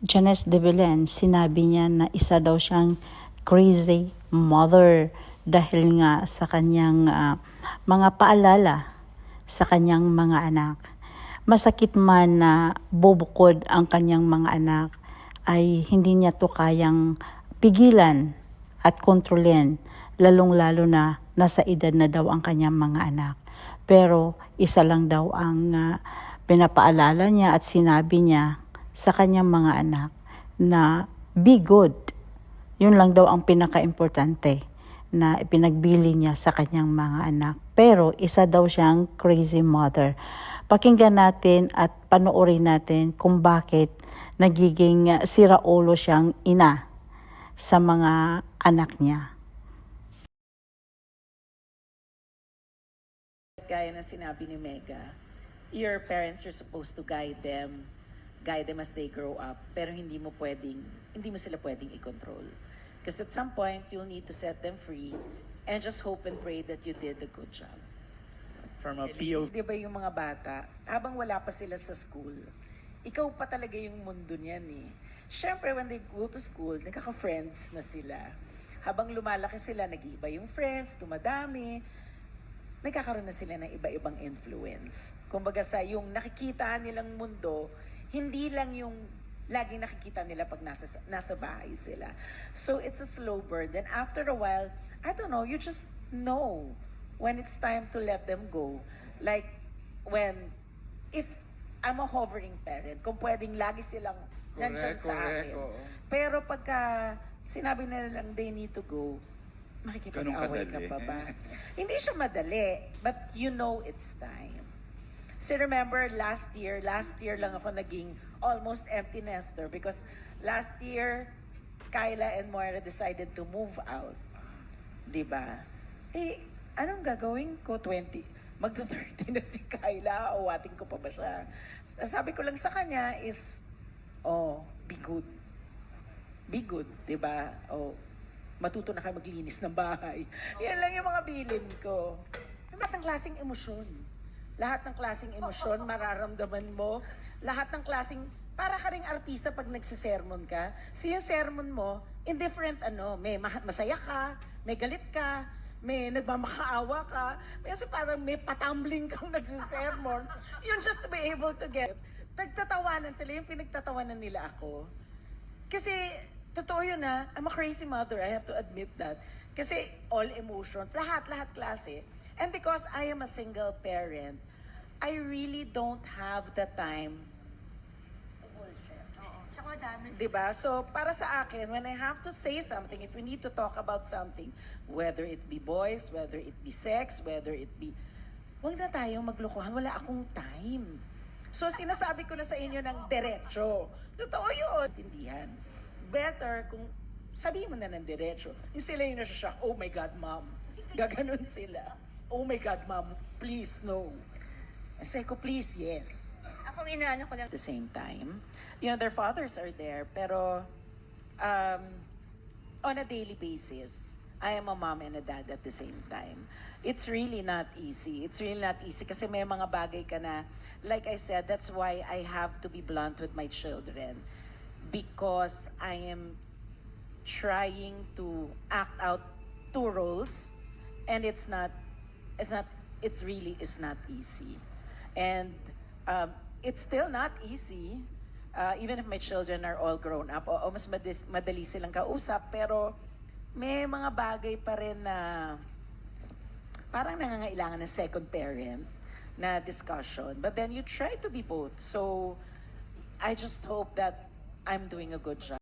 Janice de Belen, sinabi niya na isa daw siyang crazy mother dahil nga sa kanyang mga paalala sa kanyang mga anak. Masakit man na bubukod ang kanyang mga anak, ay hindi niya to kayang pigilan at kontrolin, lalong-lalo na nasa edad na daw ang kanyang mga anak. Pero isa lang daw ang pinapaalala niya at sinabi niya sa kanyang mga anak na be good. Yun lang daw ang pinaka-importante na ipinagbili niya sa kanyang mga anak. Pero isa daw siyang crazy mother. Pakinggan natin at panoorin natin kung bakit nagiging siraulo siyang ina sa mga anak niya. Gaya na sinabi ni Mega, your parents are supposed to guide them as they grow up, pero hindi mo sila pwedeng i-control. Because at some point, you'll need to set them free and just hope and pray that you did a good job. From a POV. Di ba yung mga bata, habang wala pa sila sa school, ikaw pa talaga yung mundo niyan eh. Siyempre, when they go to school, nagkaka-friends na sila. Habang lumalaki sila, nag-iiba yung friends, dumadami, nagkakaroon na sila ng iba-ibang influence. Kumbaga sa yung nakikita nilang mundo, hindi lang yung laging nakikita nila pag nasa bahay sila. So it's a slow burn. Then after a while, I don't know, you just know when it's time to let them go. Like if I'm a hovering parent, kung pwedeng lagi silang nandyan sa akin. Pero pagka sinabi nila lang they need to go, makikipag-away ka pa ba? Hindi siya madali, but you know it's time. So remember, last year lang ako naging almost empty nester because last year, Kyla and Moira decided to move out. Diba? Eh, anong gagawin ko? Magta-30 na si Kyla, awatin ko pa ba siya? Sabi ko lang sa kanya is, be good. Be good, diba? Matuto na kayo maglinis ng bahay. Yan lang yung mga bilin ko. Lahat ng klaseng emosyon. Lahat ng klaseng emosyon, mararamdaman mo. Lahat ng klaseng, para ka ring artista pag nagsisermon ka. So yung sermon mo, indifferent may masaya ka, may galit ka, may nagmamakaawa ka, may parang may patumbling kang nagsisermon. Yun just to be able to get. Nagtatawanan sila, yung pinagtatawanan nila ako. Kasi, totoo yun I'm a crazy mother, I have to admit that. Kasi all emotions, lahat klase. And because I am a single parent, I really don't have the time. Diba? So, para sa akin, when I have to say something, if we need to talk about something, whether it be boys, whether it be sex, whether it be, huwag na tayong maglokohan, wala akong time. So, sinasabi ko na sa inyo ng diretso. Totoo yun. Tindihan. Better kung sabihin mo na ng diretso. Yung sila yung nasa-shock, oh my God, mom. Gaganon sila. Oh my God, mom, please, no. Say ko, please, yes. Akong inaano ko lang. At the same time, their fathers are there, pero on a daily basis, I am a mom and a dad at the same time. It's really not easy. It's really not easy kasi may mga bagay ka na, like I said, that's why I have to be blunt with my children. Because I am trying to act out two roles, and it really is not easy. And it's still not easy, even if my children are all grown up. Mas madali silang kausap, pero may mga bagay pa rin na parang nangangailangan ng second parent na discussion. But then you try to be both. So I just hope that I'm doing a good job.